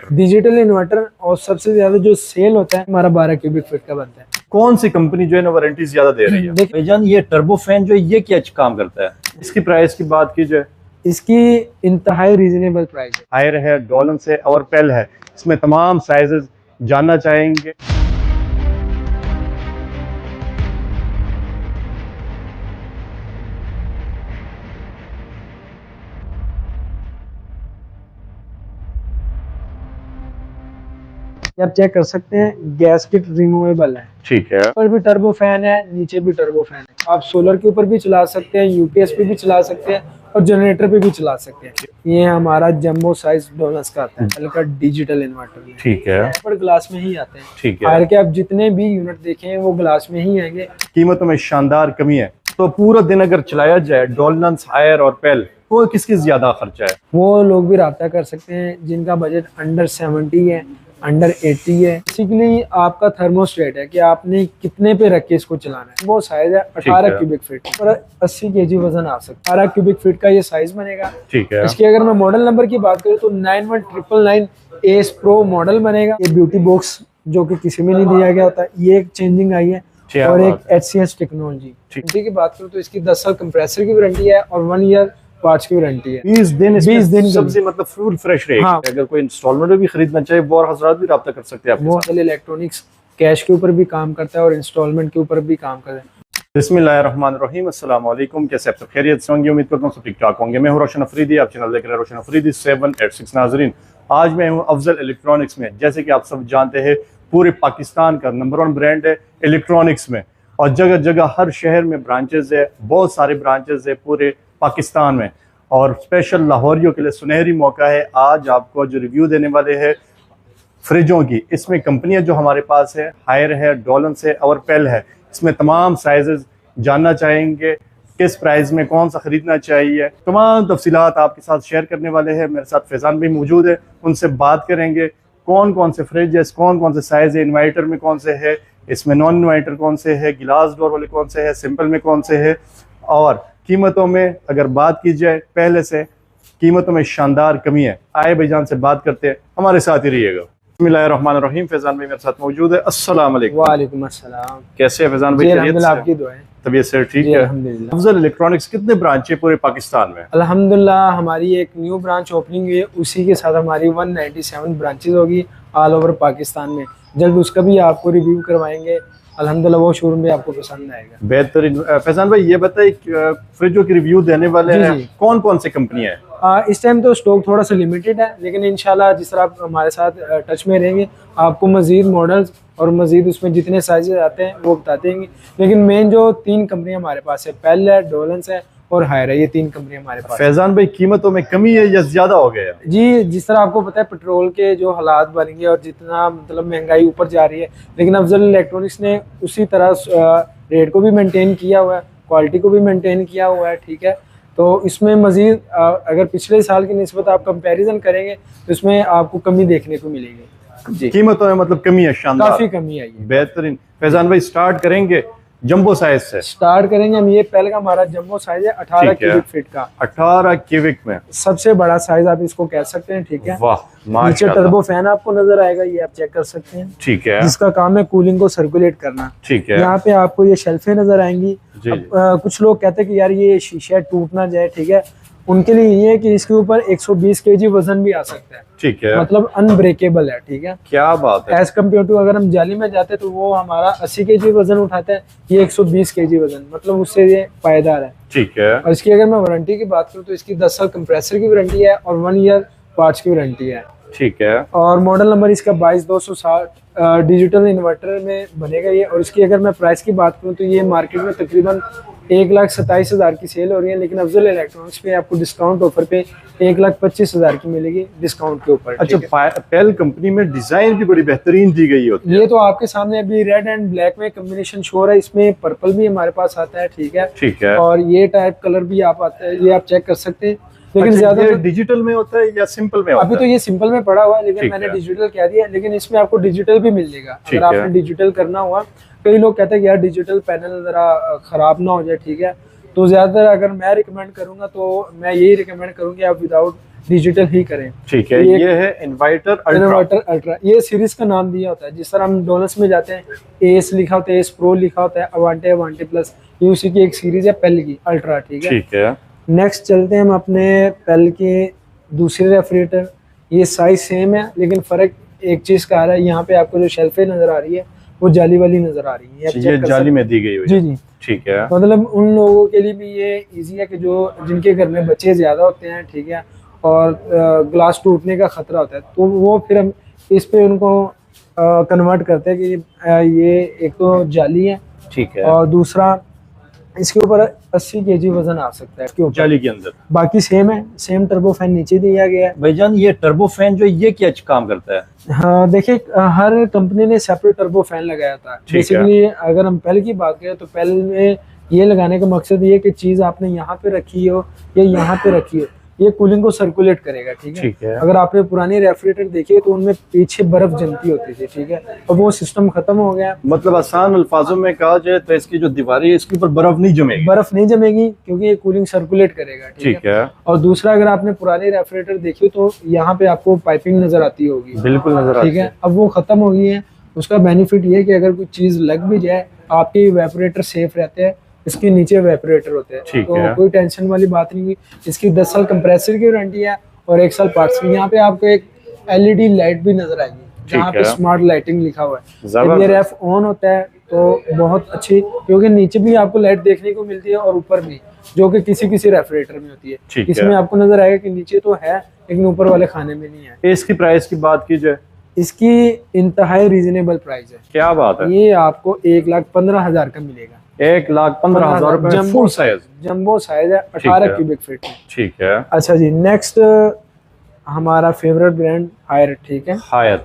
Digital inverter और सबसे ज्यादा जो सेल होता है हमारा 12 क्यूबिक फीट का बनता है। कौन सी कंपनी जो है ना वारंटी ज्यादा दे रही है? भाईजान ये टर्बो फैन जो है ये क्या काम करता है? इसकी प्राइस की बात की जाए, इसकी इंतहाई रीजनेबल प्राइस है। हायर है, डॉलन से और पेल है, इसमें तमाम साइजेस जानना चाहेंगे। आप चेक कर सकते हैं, गैस किट रिमूवेबल है। ठीक है। ऊपर भी टर्बो फैन है, नीचे भी टर्बो फैन है। आप सोलर के ऊपर भी चला सकते हैं, यूपीएस पे भी चला सकते हैं और जनरेटर पे भी चला सकते हैं। ये हमारा जंबो साइज डोनस का आता है, हल्का डिजिटल इन्वर्टर। ठीक है। पर ग्लास में ही आते हैं। ठीक है। हायर के आप जितने भी यूनिट देखें वो ग्लास में ही आएंगे। कीमतों में शानदार कमी है। तो पूरा दिन अगर चलाया जाए डॉलन्स, हायर और पेल, वो किसकी ज्यादा खर्चा है? वो लोग भी राब्ता कर सकते हैं जिनका बजट अंडर 70 है, अंडर 80 है। बेसिकली आपका थर्मोस्टेट है कि आपने कितने पे रख के इसको चलाना है। वो साइज है 18 क्यूबिक फीट पर 80 केजी वजन आ सकता है। 18 क्यूबिक फीट का ये साइज बनेगा। ठीक है। इसकी अगर मैं मॉडल नंबर की बात करूँ तो 9199 एस प्रो मॉडल बनेगा। ये ब्यूटी बॉक्स जो कि किसी में नहीं दिया गया होता, ये एक चेंजिंग आई है और एक HCS टेक्नोलॉजी। की बात करूँ तो इसकी 10 साल कंप्रेसर की वारंटी है और 1 ईयर पार्ट्स की वारंटी है। 20 दिन सब्जी मतलब फुल फ्रेश रहेगी। हाँ। अगर कोई इंस्टॉलमेंट में भी खरीदना चाहे वो और हजरात भी राब्ता कर सकते हैं। वो इलेक्ट्रॉनिक्स कैश के ऊपर भी काम करता है और इंस्टॉलमेंट के ऊपर भी काम करता है। बिस्मिल्लाहिर्रहमानिर्रहीम, अस्सलाम वालेकुम। कैसे आप सब खैरियत से होंगे? उम्मीद करता हूँ सब ठीक ठाक होंगे। मैं हूँ रोशन अफरीदी, आप चैनल देख रहे हैं रोशन अफरीदी 786। नाजरीन, आज मैं हूँ अफजल इलेक्ट्रॉनिक्स में। जैसे कि आप सब जानते हैं पूरे पाकिस्तान का नंबर 1 ब्रांड है इलेक्ट्रॉनिक्स में और जगह जगह हर शहर में ब्रांचेज है, बहुत सारे ब्रांचेज है पूरे पाकिस्तान में। और स्पेशल लाहौरियों के लिए सुनहरी मौका है। आज आपको जो रिव्यू देने वाले हैं फ्रिजों की, इसमें कंपनियां जो हमारे पास है, हायर है, डॉलन से और पेल है, इसमें तमाम साइजेस जानना चाहेंगे। किस प्राइस में कौन सा खरीदना चाहिए, तमाम तफसीलात आपके साथ शेयर करने वाले हैं। मेरे साथ फैजान भी मौजूद है, उनसे बात करेंगे कौन कौन से फ्रिज है, कौन कौन से साइज है, इन्वर्टर में कौन से है, इसमें नॉन इन्वर्टर कौन से है, गिलास डोर वाले कौन से है, सिंपल में कौन से है। और कीमतों में अगर बात की जाए, पहले से कीमतों में शानदार कमी है। आए भाईजान से बात करते हैं, हमारे साथ ही रहिएगा। बिस्मिल्लाहिर्रहमानिर्रहीम, फैजान भाई मेरे साथ मौजूद है। अस्सलाम वालेकुम। वालेकुम अस्सलाम। कैसे है फैजान भाई? आपकी दुआ है। तबीयत से ठीक है? अफजल इलेक्ट्रॉनिक्स कितने ब्रांच है पूरे पाकिस्तान में? अल्हम्दुलिल्लाह हमारी एक न्यू ब्रांच ओपनिंग हुई है, उसी के साथ हमारी 197 ब्रांचेज होगी ऑल ओवर पाकिस्तान में। जल्द उसका भी आपको रिव्यू करवाएंगे। अल्हम्दुलिल्लाह वो शोरूम भी आपको पसंद आएगा। बेहतरीन। फैजान भाई ये बताइए, फ्रिजों की रिव्यू देने वाले हैं कौन कौन सी कंपनियां हैं? इस टाइम तो स्टॉक थोड़ा सा लिमिटेड है, लेकिन इंशाल्लाह जिस तरह आप हमारे साथ टच में रहेंगे आपको मजीद मॉडल्स और मजीद उसमें जितने साइजेस आते हैं वो बताते हैं। लेकिन मेन जो 3 कंपनियां हमारे पास है, पेल है, डोलन्स है और हायर है, ये 3 कंपनियां हमारे पास। फैजान भाई कीमतों में कमी है या ज्यादा हो गया? जी, जिस तरह आपको पता है पेट्रोल के जो हालात बनेंगे और जितना मतलब महंगाई ऊपर जा रही है, लेकिन अफजल इलेक्ट्रॉनिक्स ने उसी तरह रेट को भी मेंटेन किया हुआ है, क्वालिटी को भी मेंटेन किया हुआ है। ठीक है, तो इसमें मजीद अगर पिछले साल की निस्बत आप कंपैरिजन करेंगे तो इसमें आपको कमी देखने को मिलेगी। जी, कीमतों में मतलब कमी है, शानदार, काफी कमी आई है। बेहतरीन। फैजान भाई स्टार्ट करेंगे जंबो साइज से। स्टार्ट करेंगे हम। ये पहले का हमारा जंबो साइज है 18 क्यूबिक फीट का। 18 क्यूबिक में सबसे बड़ा साइज आप इसको कह सकते हैं। ठीक है, वाह, नीचे टर्बो फैन आपको नजर आएगा, ये आप चेक कर सकते हैं। ठीक है, जिसका काम है कूलिंग को सर्कुलेट करना। ठीक है। यहाँ पे आपको ये शेल्फे नजर आएंगी। कुछ लोग कहते हैं कि यार ये शीशा टूट ना जाए, ठीक है, उनके लिए ये है कि इसके ऊपर 120 केजी वजन भी आ सकता है। ठीक है, मतलब अनब्रेकेबल है। ठीक है, क्या बात है। एज कम्पेयर टू अगर हम जाली में जाते तो वो हमारा 80 केजी वजन उठाता है, ये 120 केजी वजन, मतलब उससे ये पायदार है। ठीक है। और इसकी अगर मैं वारंटी की बात करूँ तो इसकी 10 साल कंप्रेसर की वारंटी है और 1 ईयर पार्ट्स की वारंटी है। ठीक है। और मॉडल नंबर इसका 22260 डिजिटल इन्वर्टर में बनेगा ये। और इसकी अगर मैं प्राइस की बात करूँ तो ये मार्केट में तकरीबन 1,27,000 की सेल हो रही है, लेकिन अफजल इलेक्ट्रॉनिक्स पे आपको डिस्काउंट ऑफर पे 1,25,000 की मिलेगी डिस्काउंट के ऊपर। अच्छा, पेल कंपनी में डिजाइन भी बड़ी बेहतरीन दी गई होती है। ये तो आपके सामने अभी रेड एंड ब्लैक में कॉम्बिनेशन शो हो रहा है, इसमें पर्पल भी हमारे पास आता है। ठीक है, ठीक है। और ये टाइप कलर भी आप आता है, ये आप चेक कर सकते हैं। लेकिन अच्छा, ज्यादा डिजिटल में होता है या सिंपल में होता है? अभी तो ये सिंपल में पड़ा हुआ है, लेकिन मैंने डिजिटल कह दिया, लेकिन इसमें आपको डिजिटल भी मिल जाएगा अगर आपने डिजिटल करना हुआ। कई लोग कहते हैं कि यार डिजिटल पैनल जरा खराब ना हो जाए। ठीक है, तो ज्यादातर अगर मैं रिकमेंड करूंगा तो मैं यही रिकमेंड करूंगी आप विदाउट डिजिटल ही करें। ठीक है, ये है इन्वर्टर अल्ट्रा, ये सीरीज का नाम दिया होता है। जिस तरह हम डोनस में जाते हैं एस लिखा होता है, एस प्रो लिखा होता है, अवांटे, अवांटे प्लस, ये उसी की एक सीरीज है पेल की अल्ट्रा। ठीक है, नेक्स्ट चलते हैं हम अपने पेल के दूसरे रेफ्रिजरेटर। ये साइज सेम है लेकिन फर्क एक चीज का आ रहा है, यहाँ पे आपको जो शेल्फे नजर आ रही है वो जाली वाली नजर आ रही है, ये जाली में दी गई हुई है। जी। ठीक है, मतलब उन लोगों के लिए भी ये इजी है कि जो जिनके घर में बच्चे ज्यादा होते हैं, ठीक है, और ग्लास टूटने का खतरा होता है, तो वो फिर हम इस पे उनको कन्वर्ट करते हैं कि ये एक तो जाली है, ठीक है, और दूसरा इसके ऊपर 80 kg वजन आ सकता है क्यों जाली के अंदर। बाकी सेम है, सेम टर्बो फैन नीचे दिया गया है। भाईजान ये टर्बो फैन जो ये क्या काम करता है? हाँ देखिए, हर कंपनी ने सेपरेट टर्बो फैन लगाया था। बेसिकली अगर हम पेल की बात करें तो पेल में ये लगाने का मकसद ये कि चीज आपने यहाँ पे रखी हो या यहाँ पे रखी हो, ये कूलिंग को सर्कुलेट करेगा। ठीक है, अगर आपने पुरानी रेफ्रिजरेटर देखी तो उनमें पीछे बर्फ जमती होती थी, ठीक है, और वो सिस्टम खत्म हो गया। मतलब आसान अल्फाजों में कहा जाए तो इसकी जो दीवारें है इसके ऊपर बर्फ नहीं जमेगी, क्योंकि ये कूलिंग सर्कुलेट करेगा। ठीक है, और दूसरा अगर आपने पुरानी रेफ्रिजरेटर देखी तो यहाँ पे आपको पाइपिंग नजर आती होगी, बिल्कुल नजर आती है। ठीक है, अब वो खत्म हो गई है। उसका बेनिफिट ये है कि अगर कोई चीज लग भी जाए आपके इवेपोरेटर सेफ रहते हैं, इसके नीचे वेपरेटर होते हैं, तो कोई टेंशन वाली बात नहीं हुई। इसकी 10 साल कंप्रेसर की वारंटी है और 1 साल पार्ट्स की। यहाँ पे आपको एक LED लाइट भी नजर आएगी जहाँ पे स्मार्ट लाइटिंग लिखा हुआ है। जब ये रेफ ऑन होता है तो बहुत अच्छी, क्योंकि नीचे भी आपको लाइट देखने को मिलती है और ऊपर भी, जो कि किसी रेफ्रिजरेटर में होती है। इसमें आपको नजर आएगा कि नीचे तो है लेकिन ऊपर वाले खाने में नहीं है। इसकी प्राइस की बात की जाए, इसकी इंतहाई रीजनेबल प्राइस है। क्या बात है? ये आपको 1,15,000 का मिलेगा। 1,15,000 रुपए, फुल साइज, जंबो साइज है, 18 क्यूबिक फीट में। ठीक है, अच्छा जी, नेक्स्ट हमारा फेवरेट ब्रांड हायर। ठीक है, हायर।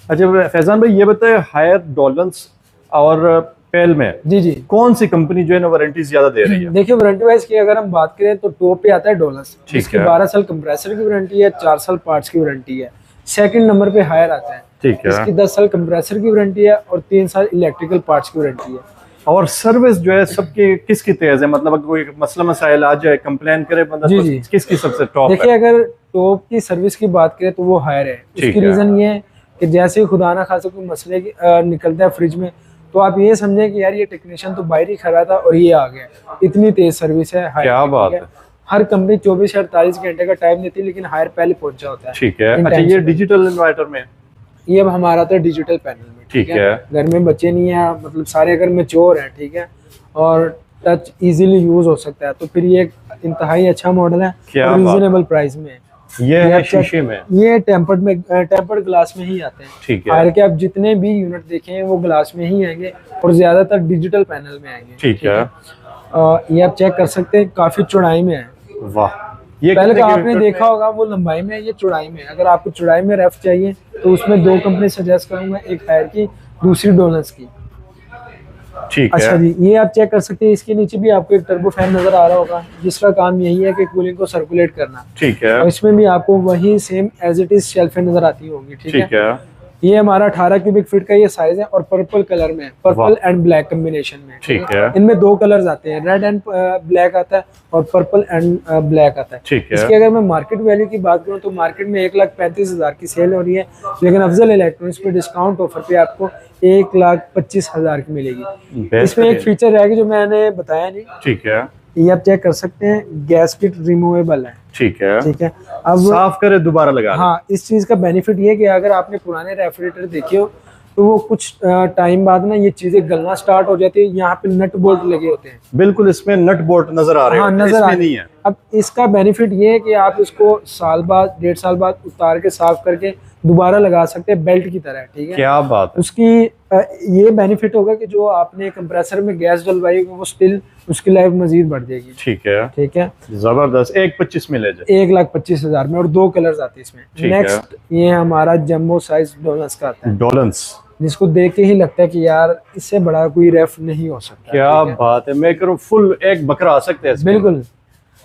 अच्छा फैजान भाई ये बताए, हायर, डोलेंस और पेल में जी कौन सी कंपनी जो है ना वारंटी ज्यादा दे रही है? देखिए वारंटी वाइज की अगर हम बात करें तो टॉप पे आता है डोलेंस, जिसकी 12 साल कंप्रेसर की वारंटी है, 4 साल पार्ट्स की वारंटी है। सेकंड नंबर पे हायर आता है, ठीक है, इसकी 10 साल कंप्रेसर की वारंटी है और 3 साल इलेक्ट्रिकल पार्ट्स की वारंटी है। और सर्विस जो है सबकी किसकी तेज है? मतलब अगर कोई मसला मसाइल आ जाए, कंप्लेन करे बंदा, जी किसकी सबसे टॉप है? देखिए अगर टॉप की सर्विस की बात करें तो वो हायर है। इसकी रीजन ये है कि जैसे ही खुदा ना खासा कोई मसले निकलता है फ्रिज में, तो आप ये समझे कि यार ये टेक्नीशियन तो बाहर ही खड़ा था और ये आ गया। इतनी तेज सर्विस है हायर। क्या बात है। हर कंपनी 24 से 48 घंटे का टाइम देती है, लेकिन हायर पहले पहुंचा होता है। ठीक है, अच्छा ये डिजिटल इन्वर्टर में, ये अब हमारा था डिजिटल पैनल में। ठीक है, घर में बच्चे नहीं है, मतलब सारे घर में चोर है, ठीक है, और टच इजीली यूज हो सकता है, तो फिर ये इंतहाई अच्छा मॉडल है और रीजनेबल प्राइस में। ये है शीशे में, ये टेम्पर्ड ग्लास में ही आते हैं। ठीक है, हायर के आप जितने भी यूनिट देखें वो ग्लास में ही आएंगे और ज्यादातर डिजिटल पैनल में आएंगे। ठीक है, ये आप चेक कर सकते हैं, काफी चौड़ाई में है। वाह, ये पहले का आपने देखा होगा वो लंबाई में, ये चौड़ाई में। अगर आपको चौड़ाई में रेफ चाहिए तो उसमें 2 कंपनी सजेस्ट करूंगा, एक हायर की, दूसरी डोलेंस की। ठीक है, अच्छा जी, ये आप चेक कर सकते हैं। इसके नीचे भी आपको एक टर्बो फैन नजर आ रहा होगा, जिसका काम यही है कि कूलिंग को सर्कुलेट करना। ठीक है, और इसमें भी आपको वही सेम एज इट इज शेल्फें नजर आती होंगी। ठीक है, ये हमारा 18 क्यूबिक फीट का ये साइज है और पर्पल कलर में, पर्पल एंड ब्लैक कॉम्बिनेशन में। ठीक है, इनमें 2 कलर्स आते हैं, रेड एंड ब्लैक आता है और पर्पल एंड ब्लैक आता है। ठीक है, इसकी अगर मैं मार्केट वैल्यू की बात करूं तो मार्केट में 1,35,000 की सेल हो रही है, लेकिन अफजल इलेक्ट्रॉनिक्स पे डिस्काउंट ऑफर पे आपको 1,25,000 की मिलेगी। इसमें एक फीचर रहेगा जो मैंने बताया नहीं। ठीक है, ये आप चेक कर सकते हैं, गैस किट रिमूवेबल है। ठीक है, ठीक है, अब साफ करे दोबारा लगा। हाँ, इस चीज का बेनिफिट ये कि अगर आपने पुराने रेफ्रिजरेटर देखे हो तो वो कुछ टाइम बाद ना ये चीजें गलना स्टार्ट हो जाती है। यहाँ पे नट बोल्ट लगे होते हैं, बिल्कुल इसमें नट बोल्ट नजर आ रहे हैं। हाँ, नजर आ नहीं है। अब इसका बेनिफिट ये है कि आप इसको साल बाद, 1.5 साल बाद उतार के साफ करके दोबारा लगा सकते हैं, बेल्ट की तरह। ठीक है, क्या बात है। उसकी ये बेनिफिट होगा कि जो आपने कंप्रेसर में गैस डलवाई वो स्टिल उसकी लाइफ मजीद बढ़ जाएगी। ठीक है, ठीक है, जबरदस्त। 1,25,000 में ले जाए, 1,25,000 में, और 2 कलर्स आते हैं इसमें। नेक्स्ट ये हमारा जंबो साइज डोलेंस का आता है, डोलेंस, जिसको देख के ही लगता है कि यार इससे बड़ा कोई रेफ नहीं हो सकता। क्या बात है, मैं करूँ फुल एक बकरा आ सकते हैं। बिल्कुल,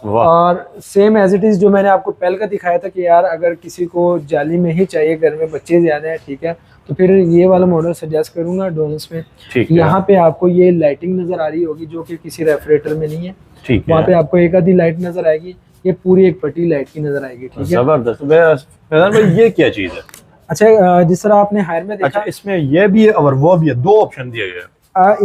और सेम एज इट इज जो मैंने आपको पहले का दिखाया था कि यार अगर किसी को जाली में ही चाहिए, घर में बच्चे ज्यादा है, ठीक है, तो फिर ये वाला मॉडल सजेस्ट करूंगा डोलेंस में। यहाँ पे आपको ये लाइटिंग नजर आ रही होगी जो कि किसी रेफ्रिजरेटर में नहीं है। वहाँ पे आपको एक आधी लाइट नजर आएगी, ये पूरी एक पट्टी लाइट की नजर आएगी, ठीक है। जबरदस्त। फैजान भाई ये क्या चीज है? अच्छा, जिस तरह आपने हायर में देखा, अच्छा, इसमें ये भी है और वो भी है, दो ऑप्शन दिए गए हैं।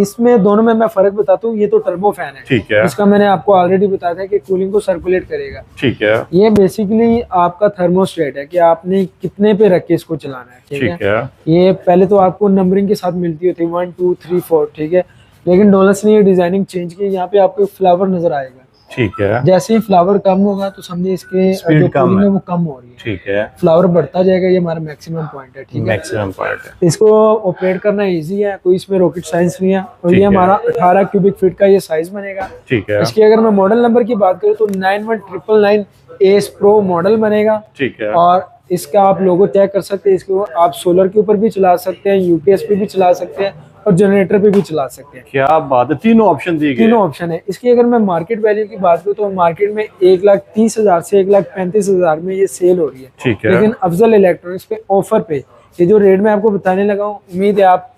इसमें दोनों में मैं फर्क बताता हूँ। ये तो टर्बो फैन है, ठीक है, इसका मैंने आपको ऑलरेडी बताया था कि कूलिंग को सर्कुलेट करेगा। ठीक है, ये बेसिकली आपका थर्मोस्टेट है कि आपने कितने पे रख के इसको चलाना है, ठीक है। ये पहले तो आपको नंबरिंग के साथ मिलती होती है 1 2 3 4, ठीक है। लेकिन डोलस ने ये डिजाइनिंग चेंज की, यहाँ पे आपको फ्लावर नजर आएगा, ठीक है। जैसे ही फ्लावर कम होगा तो समझिए इसके जो कूलिंग है वो कम हो रही है, ठीक है। फ्लावर बढ़ता जाएगा, ये हमारा मैक्सिमम पॉइंट है, ठीक है। मैक्सिमम पॉइंट है। इसको ऑपरेट करना इजी है, कोई इसमें रॉकेट साइंस नहीं है। और ये हमारा 18 क्यूबिक फीट का ये साइज बनेगा, ठीक है। इसकी अगर मैं मॉडल नंबर की बात करूँ तो 91999 एस प्रो मॉडल बनेगा, ठीक है। और इसका आप लोगो चेक कर सकते हैं। इसको आप सोलर के ऊपर भी चला सकते हैं, यूपीएस पे भी चला सकते हैं और जनरेटर पे भी चला सकते हैं। क्या बात है, तीनों ऑप्शन दिए गए, तीनों ऑप्शन है। इसकी अगर मैं मार्केट वैल्यू की बात करूँ तो मार्केट में 1,30,000 से 1,35,000 में ये सेल हो रही है, ठीक है। लेकिन अफजल इलेक्ट्रॉनिक्स पे ऑफर पे ये जो रेट मैं आपको बताने लगा हूँ, उम्मीद है आप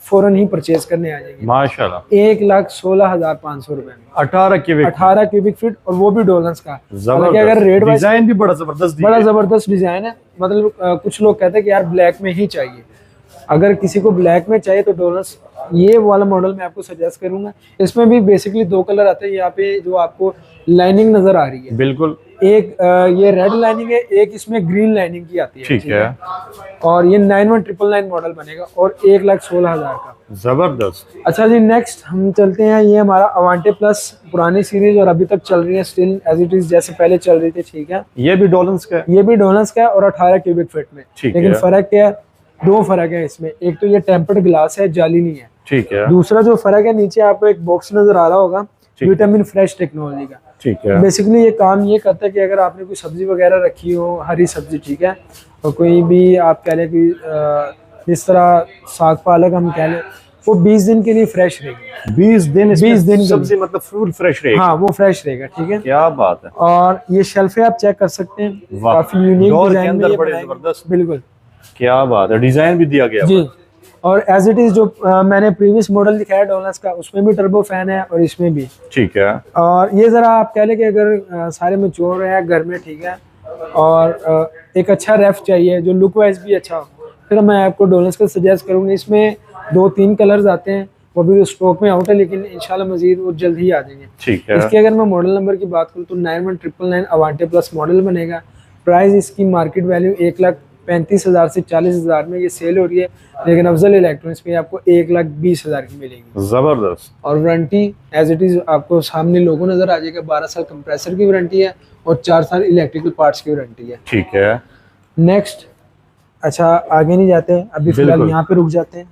फौरन ही परचेज करने आ जाएंगे माशाल्लाह। 1,16,500 रुपए में 18 क्यूबिक फीट, और वो भी डोलन्स का। जबरदस्त। अगर रेट वाइज डिजाइन भी बड़ा जबरदस्त डिजाइन है। मतलब कुछ लोग कहते हैं कि यार ब्लैक में ही चाहिए, अगर किसी को ब्लैक में चाहिए तो डोलस ये वाला मॉडल मैं आपको सजेस्ट करूंगा। इसमें भी बेसिकली दो कलर आते हैं, यहाँ पे जो आपको लाइनिंग नजर आ रही है, बिल्कुल। एक ये रेड लाइनिंग है, एक इसमें ग्रीन लाइनिंग की आती है, ठीक है। और ये 91999 मॉडल बनेगा और 1,16,000 का। जबरदस्त। अच्छा जी, नेक्स्ट हम चलते हैं। ये हमारा अवांटे प्लस पुरानी सीरीज और अभी तक चल रही है, स्टिल एज इट इज जैसे पहले चल रही थी, ठीक है। ये भी डोलन्स का है? ये भी डोलन्स का है और 18 क्यूबिक फीट में, लेकिन फर्क क्या है, दो फर्क है इसमें। एक तो ये टेम्पर्ड ग्लास है, जाली नहीं है, ठीक है। दूसरा जो फर्क है, नीचे आपको एक बॉक्स नजर आ रहा होगा विटामिन फ्रेश टेक्नोलॉजी का, ठीक है। बेसिकली ये काम ये करता है कि अगर आपने कोई सब्जी वगैरह रखी हो, हरी सब्जी, ठीक है, और कोई भी आप कह लें कि जिस तरह साग पालक हम कह लें, वो 20 दिन के लिए फ्रेश रहेगी। 20 दिन सब्जी मतलब फुल फ्रेश रहेगी? हाँ, वो फ्रेश रहेगा, ठीक है। क्या बात है। और ये शेल्फे आप चेक कर सकते हैं, काफी यूनिक डिजाइन में, बड़े जबरदस्त। बिल्कुल, क्या बात है, डिजाइन भी दिया गया जी। और एज इट इज जो मैंने प्रीवियस मॉडल दिखाया डोलस का, उसमें भी टर्बो फैन है और इसमें भी, ठीक है। और ये जरा आप कह लें कि अगर सारे मैच्योर है घर में, ठीक है, और एक अच्छा रेफ चाहिए जो लुक वाइज भी अच्छा हो, फिर मैं आपको डोलस का सजेस्ट करूंगा। इसमें 2-3 कलर्स आते हैं, वो भी स्टॉक में आउट है, लेकिन इंशाल्लाह मजीद वो जल्द ही आ जाएंगे, ठीक है। इसके अगर मैं मॉडल नंबर की बात करूँ तो 91999 अवांटे प्लस मॉडल बनेगा। प्राइस इसकी मार्केट वैल्यू 1,35,000 से 40,000 में ये सेल हो रही है, लेकिन अफजल इलेक्ट्रॉनिक्स में आपको 1,20,000 की मिलेगी। जबरदस्त। और वारंटी एज इट इज आपको सामने लोगो नजर आ जाएगा। 12 साल कंप्रेसर की वारंटी है और 4 साल इलेक्ट्रिकल पार्ट्स की वारंटी है, ठीक है। नेक्स्ट, अच्छा आगे नहीं जाते, अभी फिलहाल यहाँ पे रुक जाते हैं,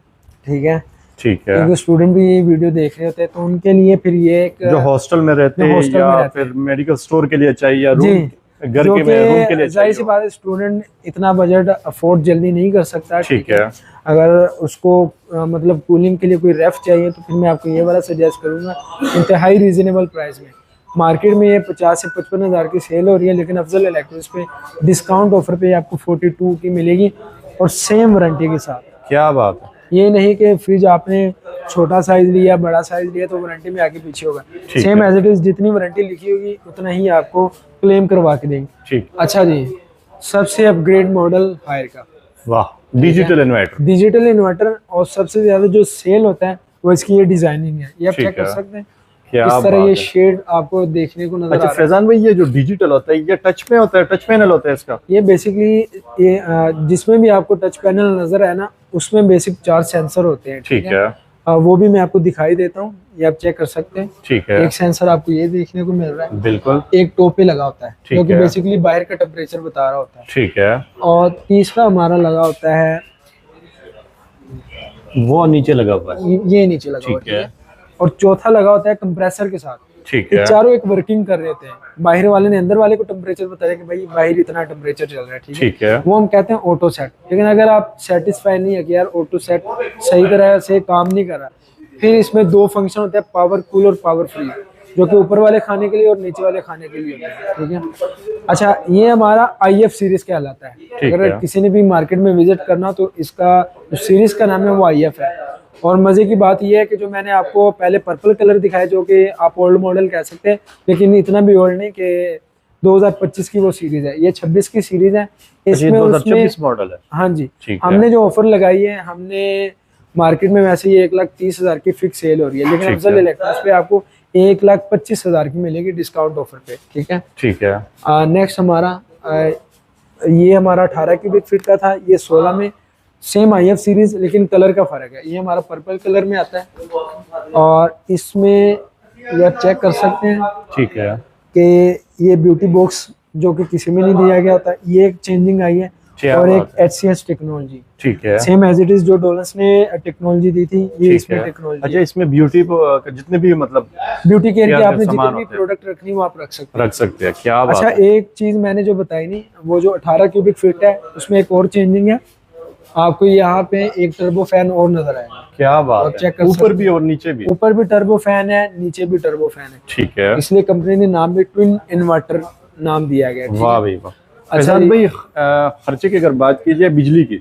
ठीक है, ठीक है। क्योंकि स्टूडेंट भी ये वीडियो देख रहे होते हैं, तो उनके लिए फिर ये एक जो हॉस्टल में रहते हैं या फिर मेडिकल स्टोर के लिए चाहिए, रूम घर के रूम के लिए, जाहिर सी बात है स्टूडेंट इतना बजट अफोर्ड जल्दी नहीं कर सकता, ठीक है। अगर उसको मतलब कूलिंग के लिए कोई रेफ चाहिए तो फिर मैं आपको ये वाला सजेस्ट करूंगा, इंतहाई रीजनेबल प्राइस में। मार्केट में ये 50 से 55,000 की सेल हो रही है, लेकिन अफजल इलेक्ट्रॉनिक्स पे डिस्काउंट ऑफर पे आपको 42 की मिलेगी और सेम वारंटी के साथ। क्या बात है। ये नहीं कि फ्रिज आपने छोटा साइज लिया, बड़ा साइज लिया तो वारंटी में आगे पीछे होगा, सेम एज इट इज जितनी वारंटी लिखी होगी उतना ही आपको क्लेम करवा के देंगे, ठीक। अच्छा जी, सबसे अपग्रेड मॉडल हायर का, वाह, डिजिटल इन्वर्टर, और सबसे ज्यादा जो सेल होता है वो इसकी ये डिजाइनिंग है। ये आप चेक कर सकते हैं, इस तरह ये शेड आपको देखने को नजर आ रहा है। फैजान भाई, ये जो डिजिटल होता है ये टच में होता है, टच पैनल होता है इसका? ये बेसिकली ये जिसमें भी आपको टच पैनल नजर आए ना, उसमें बेसिक 4 सेंसर होते हैं, ठीक है। वो भी मैं आपको दिखाई देता हूँ, ये आप चेक कर सकते हैं, ठीक है। एक सेंसर आपको ये देखने को मिल रहा है, बिल्कुल, एक टॉप पे लगा होता है जो कि बेसिकली बाहर का टेम्परेचर बता रहा होता है, ठीक है। और तीसरा हमारा लगा होता है, वो नीचे लगा हुआ है, ये नीचे लगा हुआ है, और चौथा लगा होता है कंप्रेसर के साथ, ठीक है। चारों एक वर्किंग कर रहे थे, बाहर वाले ने अंदर वाले को टेम्परेचर बताया कि भाई बाहर इतना टेम्परेचर चल रहा है, ठीक है। वो हम कहते हैं ऑटो सेट। लेकिन अगर आप सेटिस्फाई नहीं है कि यार ऑटो सेट सही तरह से काम नहीं कर रहा, फिर इसमें 2 फंक्शन होते हैं, पावर कूल और पावर फ्री, जो कि ऊपर वाले खाने के लिए और नीचे वाले खाने के लिए होते हैं, ठीक है। अच्छा, ये हमारा IF सीरीज कहलाता है। अगर किसी ने भी मार्केट में विजिट करना तो इसका जो सीरीज का नाम है वो IF है। और मजे की बात यह है कि जो मैंने आपको पहले पर्पल कलर दिखाया, जो कि आप ओल्ड मॉडल कह सकते हैं, लेकिन इतना भी ओल्ड नहीं कि 2025 की वो सीरीज है, ये 26 की सीरीज है। इसमें 2026 मॉडल है। हाँ जी, ठीक है। हमने जो ऑफर लगाई है, हमने मार्केट में वैसे ही 1,30,000 की फिक्स सेल हो रही है, लेकिन अफजल इलेक्ट्रॉनिक्स पे आपको 1,25,000 की मिलेगी डिस्काउंट ऑफर पे। ठीक है, ठीक है। नेक्स्ट हमारा ये हमारा 18 क्यूबिक फीट का था, ये 16 में सेम IF सीरीज, लेकिन कलर का फर्क है। ये हमारा पर्पल कलर में आता है और इसमें ये आप चेक कर सकते हैं ठीक है कि ये ब्यूटी बॉक्स जो कि किसी में नहीं दिया गया होता, ये एक चेंजिंग आई है और एक HCS टेक्नोलॉजी। ठीक है, सेम एज इट इज जो डोलस ने टेक्नोलॉजी दी थी, ये इसमें टेक्नोलॉजी। अच्छा, इसमें ब्यूटी जितने भी मतलब ब्यूटी केयर के आपने जितने भी प्रोडक्ट रखनी वो आप रख सकते हैं। क्या बात अच्छा है। एक चीज मैंने जो बताई नहीं, वो जो 18 क्यूबिक फीट है उसमें एक और चेंजिंग है, आपको यहाँ पे एक टर्बो फैन और नजर आएगा। क्या बात है, ऊपर भी और नीचे भी? ऊपर भी टर्बो फैन है, नीचे भी टर्बो फैन है। ठीक है, इसलिए कंपनी ने नाम भी ट्विन इन्वर्टर नाम दिया गया। वाह भाई वाह। अच्छा भाई, खर्चे की अगर बात की जाए बिजली की,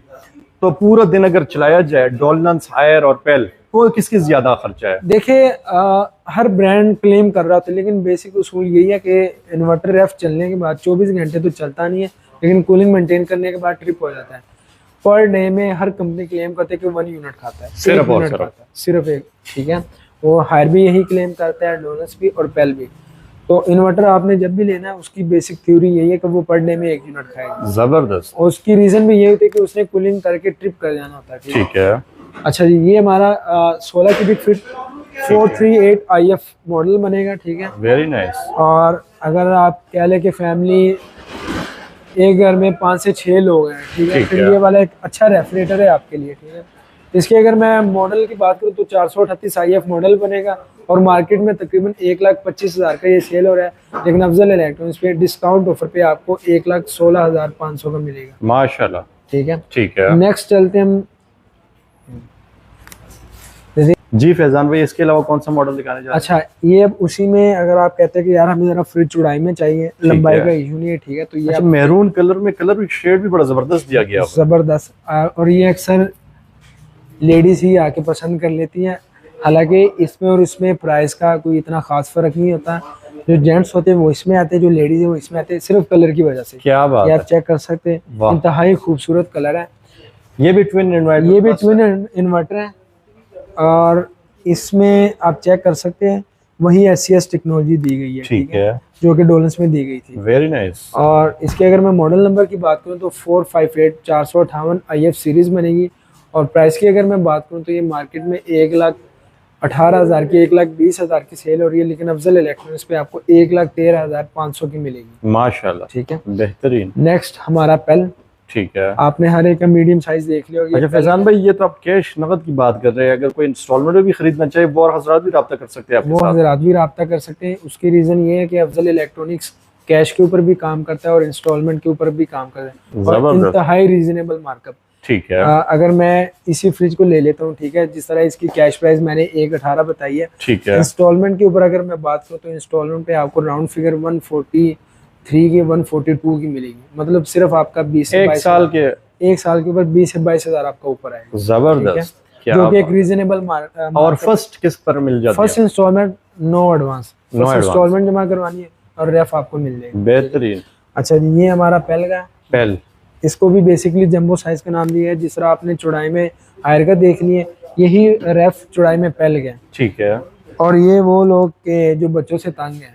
तो पूरा दिन अगर चलाया जाए डोलनस, हायर और पेल, तो किसकी ज्यादा खर्चा है? देखिए हर ब्रांड क्लेम कर रहा था, लेकिन बेसिक उसूल यही है कि इन्वर्टर रेफ चलने के बाद 24 घंटे तो चलता नहीं है, लेकिन कूलिंग मेंटेन करने के बाद ट्रिप हो जाता है। पर डे में हर कंपनी क्लेम करते हैं कि 1 यूनिट खाता है, सिर्फ एक। ठीक है, वो हायर भी यही क्लेम करता है, डोलनस भी और पेल भी। तो इन्वर्टर आपने जब भी लेना है, उसकी बेसिक थ्योरी यही है कि वो पर डे में 1 यूनिट खाएगा। जबरदस्त। और उसकी रीजन भी ये होती है कि उसने कूलिंग करके ट्रिप कर जाना होता है। ठीक है। अच्छा जी, ये हमारा 16 क्यूबिक फीट 438 IF मॉडल बनेगा। ठीक है, वेरी नाइस। और अगर आप कह लें कि फैमिली एक घर में 5 से 6 लोग हैं, ठीक है, फिर ये वाला एक अच्छा रेफ्रिजरेटर है आपके लिए। ठीक है, इसकी अगर मैं मॉडल की बात करूं तो 438 IF मॉडल बनेगा और मार्केट में तकरीबन 1,25,000 का ये सेल हो रहा है, लेकिन अफजल इलेक्ट्रॉनिक्स पे डिस्काउंट ऑफर पे आपको 1,16,500 का मिलेगा माशाल्लाह। ठीक है, ठीक है। नेक्स्ट चलते हम जी फैजान भाई, इसके अलावा कौन सा मॉडल दिखाने जा रहे हैं? अच्छा, ये अब उसी में अगर आप कहते हैं कि यार हमें जरा फ्रिज चौड़ाई में चाहिए, लंबाई का इशू नहीं है, ठीक है, तो ये अच्छा, मैरून कलर में कलर भी शेड भी बड़ा जबरदस्त दिया गया, जबरदस्त। और ये अक्सर लेडीज ही आके पसंद कर लेती हैं, हालांकि इसमें और इसमें प्राइस का कोई इतना खास फर्क नहीं होता। जो जेंट्स होते हैं वो इसमें आते हैं, जो लेडीज है वो इसमें आते हैं, सिर्फ कलर की वजह से। क्या बात है, आप चेक कर सकते हैं, इंतहाई खूबसूरत कलर है। ये भी ट्विन इन्वर्टर है और इसमें आप चेक कर सकते हैं वही HCS टेक्नोलॉजी दी गई है। ठीक है, जो कि डोलन्स में दी गई थी। Very nice. और इसके अगर मैं मॉडल नंबर की बात करूं तो 458 458 IF सीरीज बनेगी। और प्राइस की अगर मैं बात करूं तो ये मार्केट में 1,18,000 की 1,20,000 की सेल हो रही है, लेकिन अफजल इलेक्ट्रॉनिक्स पे आपको 1,13,500 की मिलेगी माशाल्लाह। ठीक है, बेहतरीन। नेक्स्ट हमारा पेल। ठीक है, आपने हर एक का मीडियम साइज देख लिया होगा। अच्छा फैजान भाई, ये तो आप कैश नगद की बात कर रहे हैं, अगर कोई इंस्टॉलमेंट में भी खरीदना चाहे वो हजरात भी रब्ता कर सकते हैं, वो हजरात भी रब्ता कर सकते हैं। उसकी रीजन ये है कि अफजल इलेक्ट्रॉनिक्स कैश के ऊपर भी काम करता है और इंस्टॉलमेंट के ऊपर भी काम करता है, और इंतहाई रीजनेबल मार्कअप। ठीक है, अगर मैं इसी फ्रिज को ले लेता हूँ, ठीक है, जिस तरह इसकी कैश प्राइस मैंने 1,18 बताई है, ठीक है, इंस्टॉलमेंट के ऊपर अगर मैं बात करूँ तो इंस्टॉलमेंट पे आपको राउंड फिगर 143 की 142 की मिलेगी, मतलब सिर्फ आपका 20 से 22 एक साल के ऊपर 20 से 22,000 आपका ऊपर आएगा। जबरदस्त, जो कि एक रीजनेबल और फर्स्ट किस पर मिल जाता है? First installment no advance, installment जमा करवानी है और रेफ आपको मिल जाएगा। बेहतरीन। अच्छा, ये हमारा पेल का पेल, इसको भी बेसिकली जंबो साइज का नाम दिया है। जिस तरह आपने चौड़ाई में हायर का देख लिए, यही रेफ चौड़ाई में पेल गया। ठीक है, और ये वो लोग के जो बच्चों से तंग है,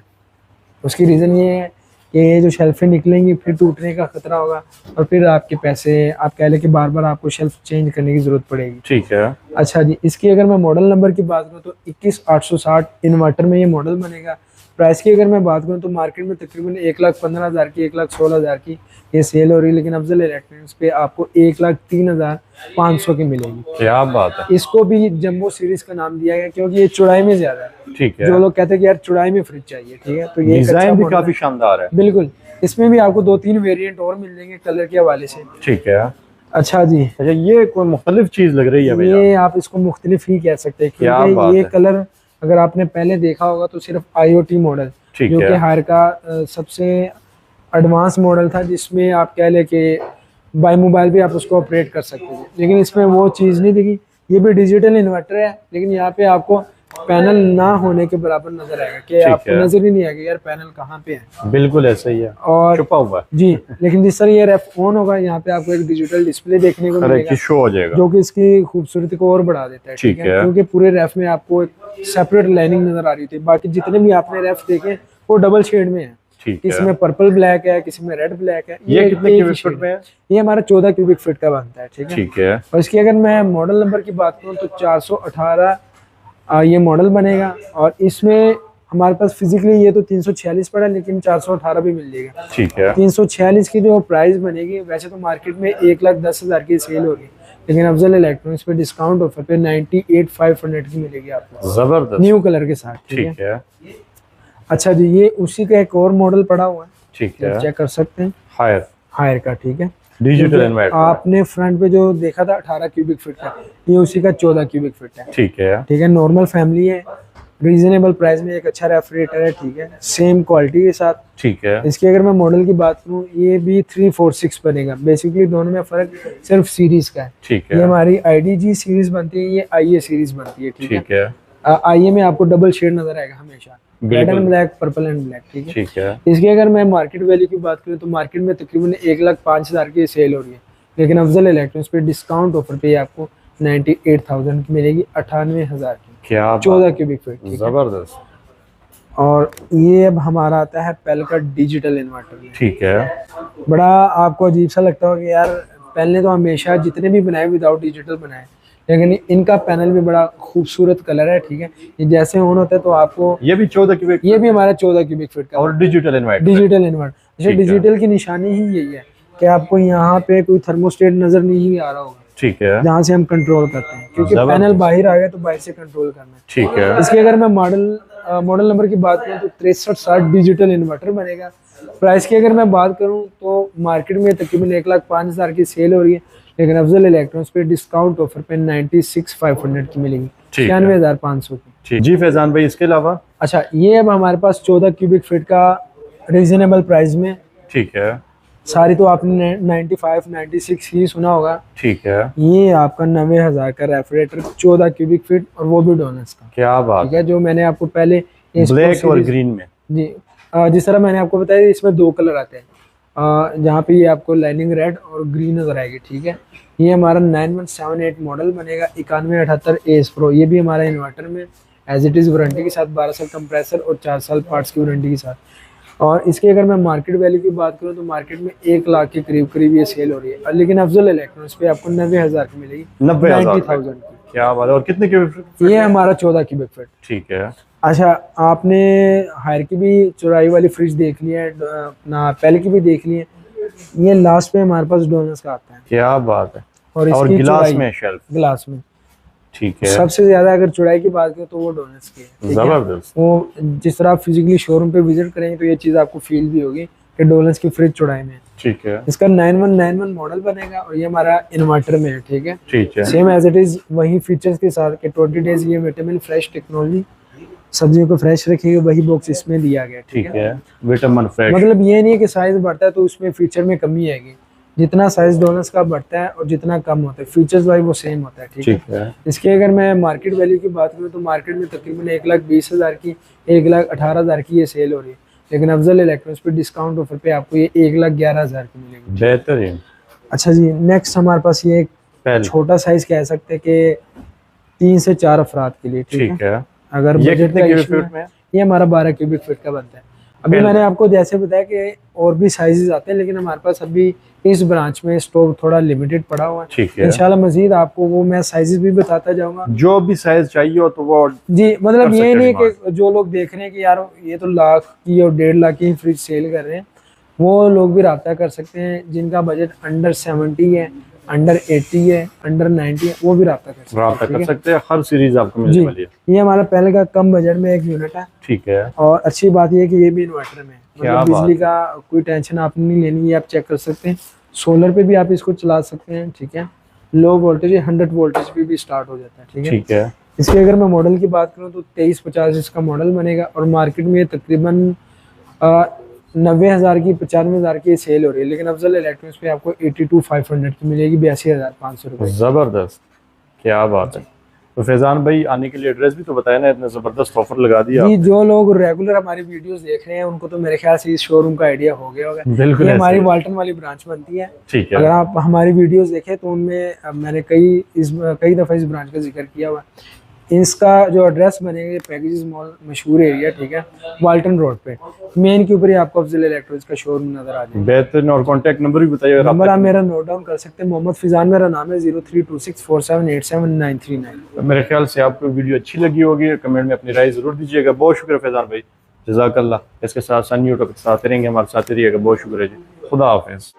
उसकी रीजन ये है कि ये जो शेल्फें निकलेंगी फिर टूटने का खतरा होगा और फिर आपके पैसे, आप कह लें कि बार बार आपको शेल्फ चेंज करने की जरूरत पड़ेगी। ठीक है, अच्छा जी, इसकी अगर मैं मॉडल नंबर की बात करूँ तो 21,860 इन्वर्टर में ये मॉडल बनेगा। प्राइस की अगर मैं बात करूँ तो मार्केट में तकरीबन 1,15,000 की 1,16,000 की ये सेल हो रही है, लेकिन अफजल इलेक्ट्रॉनिक्स पे आपको 1,03,500 की मिलेगी। क्या बात है। इसको भी जंबो सीरीज का नाम दिया गया क्योंकि ये चौड़ाई में ज्यादा है। ठीक है, जो लोग कहते हैं कि यार चौड़ाई में फ्रिज चाहिए, ठीक है, तो ये डिजाइन भी काफी शानदार है। बिल्कुल, इसमें भी आपको 2-3 वेरिएंट और मिल जाएंगे कलर के हवाले से। ठीक है, अच्छा जी, अच्छा, ये कोई मुख्तलिफ चीज लग रही है? ये आप इसको मुख्तलिफ ही कह सकते हैं क्योंकि ये कलर अगर आपने पहले देखा होगा तो सिर्फ IoT मॉडल, जो कि हायर का सबसे एडवांस मॉडल था, जिसमें आप कह ले कि बाय मोबाइल भी आप उसको ऑपरेट कर सकते थे, लेकिन इसमें वो चीज़ नहीं दिखी। ये भी डिजिटल इन्वर्टर है, लेकिन यहाँ पे आपको पैनल ना होने के बराबर नजर आएगा कि आपको नजर ही नहीं आएगा यार पैनल कहाँ पे है। बिल्कुल ऐसा ही है और छुपा हुआ है जी। लेकिन जिस तरह ये रैप ऑन होगा यहाँ पे आपको एक डिजिटल डिस्प्ले देखने को मिलेगा शो हो जाएगा, जो कि इसकी खूबसूरती को और बढ़ा देता है। ठीक है, क्योंकि पूरे रैप में आपको एक सेपरेट लाइनिंग नजर आ रही थी। बाकी जितने भी आपने रैप देखे वो डबल शेड में है, किसी में पर्पल ब्लैक है, किसी में रेड ब्लैक है। ये कितने क्यूबिक फीट में है? ये हमारा 14 क्यूबिक फीट का बनता है। ठीक है। और इसकी अगर मैं मॉडल नंबर की बात करूँ तो 418 ये मॉडल बनेगा। और इसमें हमारे पास फिजिकली ये तो 346 पड़ा, लेकिन 418 भी मिल जाएगा। ठीक है। 346 की जो प्राइस बनेगी, वैसे तो मार्केट में 1,10,000 की सेल होगी, लेकिन अफजल इलेक्ट्रॉनिक्स पे डिस्काउंट ऑफर पे 98,500 की मिलेगी आपको, जबरदस्त न्यू कलर के साथ। ठीक है। अच्छा जी, ये उसी का एक और मॉडल पड़ा हुआ है। ठीक है, चेक कर सकते हैं, हायर का। ठीक है, डिजिटल इन्वर्टर आपने फ्रंट पे जो देखा था 18 क्यूबिक फीट का, ये उसी का 14 क्यूबिक फीट है। ठीक है। ठीक है, नॉर्मल फैमिली है, रीजनेबल प्राइस में एक अच्छा रेफ्रिजरेटर है। ठीक है, सेम क्वालिटी के साथ। ठीक है। इसकी अगर मैं मॉडल की बात करूँ, ये भी 346 बनेगा। बेसिकली दोनों में फर्क सिर्फ सीरीज का है। ठीक है। ये हमारी IDG सीरीज बनती है, ये IA सीरीज बनती है। ठीक है। IA में आपको डबल शेड नजर आएगा हमेशा, red and black, purple and black. ठीक है। ठीक है। इसकी अगर मैं मार्केट वैल्यू की बात करूँ तो मार्केट में तकरीबन 1,05,000 की सेल हो रही है, लेकिन अफजल इलेक्ट्रॉनिक्स पे डिस्काउंट ऑफर पे आपको 98,000 की मिलेगी, 98,000 की। क्या 14 क्यूबिक फीट। जबरदस्त। और ये अब हमारा आता है पेल का डिजिटल इन्वर्टर। ठीक है। बड़ा आपको अजीब सा लगता होगा कि यार पेल ने तो हमेशा जितने भी बनाए विदाउट डिजिटल बनाए, लेकिन इनका पैनल भी बड़ा खूबसूरत कलर है। ठीक है, ये जैसे ऑन होता है तो आपको ये भी 14 क्यूबिक, ये भी हमारा 14 क्यूबिक फीट का और डिजिटल इन्वर्टर। अच्छा, डिजिटल की निशानी ही यही है कि आपको यहाँ पे कोई थर्मोस्टेट नजर नहीं आ रहा होगा। ठीक है। जहाँ से हम कंट्रोल करते हैं, क्योंकि पैनल बाहर आ गया तो बाहर से कंट्रोल करना है। ठीक है। इसकी अगर मैं मॉडल नंबर की बात करूँ तो 6360 डिजिटल इन्वर्टर बनेगा। प्राइस की अगर मैं बात करूँ तो मार्केट में तकरीबन 1,05,000 की सेल हो रही है, लेकिन अफजल इलेक्ट्रॉनिक्स पे डिस्काउंट ऑफर पे 96,500 की मिलेगी, 96,500 की। जी फैजान भाई, इसके अलावा अच्छा, ये अब हमारे पास 14 क्यूबिक फीट का रीजनेबल प्राइस में। ठीक है। सारी तो आपने 95, 96 ही सुना होगा। ठीक है। ये आपका 90,000 का रेफ्रिजरेटर, 14 क्यूबिक फीट, और वो भी डोनस का। क्या बात। ठीक है, जो मैंने आपको पहले ब्लैक और ग्रीन में जी, जिस तरह मैंने आपको बताया, इसमें 2 कलर आते हैं, जहाँ पे ये आपको लाइनिंग रेड और ग्रीन नजर आएगी। ठीक है, ये हमारा 9178 मॉडल बनेगा, 9178 AS Pro। ये भी हमारा इन्वर्टर में एज इट इज़ वारंटी के साथ, 12 साल कंप्रेसर और 4 साल पार्ट्स की वारंटी के साथ। और इसकी अगर मैं मार्केट वैल्यू की बात करूँ तो मार्केट में 1 लाख के करीब ये सेल हो रही है, लेकिन अफजल इलेक्ट्रॉनिक्स पे आपको 90,000 की मिलेगी, 90,000 की। क्या बात है। और कितने क्यूबिक? ये हमारा 14 क्यूबिक फीट। ठीक है। अच्छा, आपने हायर की भी चौड़ाई वाली फ्रिज देख ली है, अपना पेल की भी देख ली है। ये लास्ट पे हमारे पास डोनस का आता है। क्या बात है। और इसकी गिलास में, शेल्फ गिलास में। ठीक है। सबसे ज्यादा अगर चौड़ाई की बात करें तो वो डोनस की है। जबरदस्त। वो जिस तरह आप फिजिकली शोरूम पे विजिट करेंगे तो ये चीज आपको फील भी होगी कि डोनस की फ्रिज चौड़ाई में। ठीक है। इसका 9191 मॉडल बनेगा और ये हमारा इन्वर्टर में है। ठीक है। ठीक है। सेम एज इट इज वही फीचर्स के साथ कि 20 डेज ये विटामिन फ्रेश टेक्नोलॉजी, सब्जियों को फ्रेश रखिएगा, वही बॉक्स इसमें दिया गया। ठीक है। विटामिन फ्रेश, मतलब ये नहीं है कि साइज बढ़ता है तो उसमें फीचर में कमी आएगी। जितना साइज डोनस का बढ़ता है और जितना कम होता है, फीचर्स वाइज वो सेम होता है। ठीक है। इसके अगर मैं मार्केट वैल्यू की बात करूँ तो मार्केट में तकरीबन 1,20,000 की, 1,18,000 की ये सेल हो रही है, लेकिन अफजल इलेक्ट्रॉनिक्स पे डिस्काउंट ऑफर पे आपको ये 1,11,000 की मिलेगी। बेहतरीन। अच्छा जी, नेक्स्ट हमारे पास ये एक छोटा साइज कह सकते हैं कि 3 से 4 अफराद के लिए। ठीक है। अगर बजट का इशू है, ये हमारा 12 क्यूबिक फीट का बनता है। अभी मैंने आपको जैसे बताया कि और भी साइजेस आते हैं, लेकिन हमारे पास अभी इस ब्रांच में स्टॉक थोड़ा लिमिटेड पड़ा हुआ है। ठीक है। इंशाल्लाह मजीद आपको वो मैं साइजेस भी बताता जाऊंगा। जो भी साइज चाहिए हो तो वो जी, मतलब ये नहीं कि जो लोग देख रहे हैं कि यार ये तो लाख की और 1.5 लाख की फ्रिज सेल कर रहे हैं, वो लोग भी रब्ता कर सकते हैं। जिनका बजट अंडर 70 है, अंडर 80 है, अंडर 90 है, वो भी रब्ता कर सकते हैं। हर सीरीज आपको मिलने वाली है। ये हमारा पहले का कम बजट में एक यूनिट है। ठीक है। और अच्छी बात ये है कि ये भी इन्वर्टर में, मतलब बिजली का कोई टेंशन आपने नहीं लेनी, ये आप चेक कर सकते हैं। सोलर पे भी आप इसको चला सकते हैं। ठीक है। लो वोल्टेज 100 वोल्टेज पे भी स्टार्ट हो जाता है। ठीक है। ठीक है। इसकी अगर मैं मॉडल की बात करूँ तो 2350 इसका मॉडल बनेगा और मार्केट में तकरीबन 90,000 की, 95,000 की सेल हो रही है, लेकिन अफजल इलेक्ट्रॉनिक्स पे आपको 82,500 की मिलेगी, 82,500 रुपये। जबरदस्त। क्या बात है। तो फैजान भाई आने के लिए एड्रेस भी तो बताया ना, इतना जबरदस्त ऑफर लगा दिया जी। जो लोग रेगुलर हमारी वीडियोस देख रहे हैं उनको तो मेरे ख्याल से इस शोरूम का आइडिया हो गया होगा। बिल्कुल ये ऐसे हमारी है। वाल्टन वाली ब्रांच बनती है। ठीक है। अगर आप हमारी वीडियोस देखें तो उनमें मैंने कई दफ़ा इस ब्रांच का जिक्र किया हुआ है। इसका जो एड्रेस बनेगा पैकेजेस मॉल मशहूर एरिया, ठीक है, वाल्टन रोड पे मेन के ऊपर ही आपको अफजल इलेक्ट्रॉनिक्स का शोरूम नजर आ जाएगा। बेहतरीन। और कॉन्टैक्ट नंबर भी बताइए। नंबर आप मेरा नोट डाउन कर सकते हैं। मोहम्मद फिजान मेरा नाम है। 032647873939। मेरे ख्याल से आपको वीडियो अच्छी लगी होगी, कमेंट में अपनी राय जरूर दीजिएगा। बहुत शुक्रिया फैजान भाई, जज़ाकल्लाह। इसके साथ सन यूट्यूब के साथ रहेंगे, हमारे साथ रहिएगा। बहुत शुक्रिया जी, खुदा हाफिज़।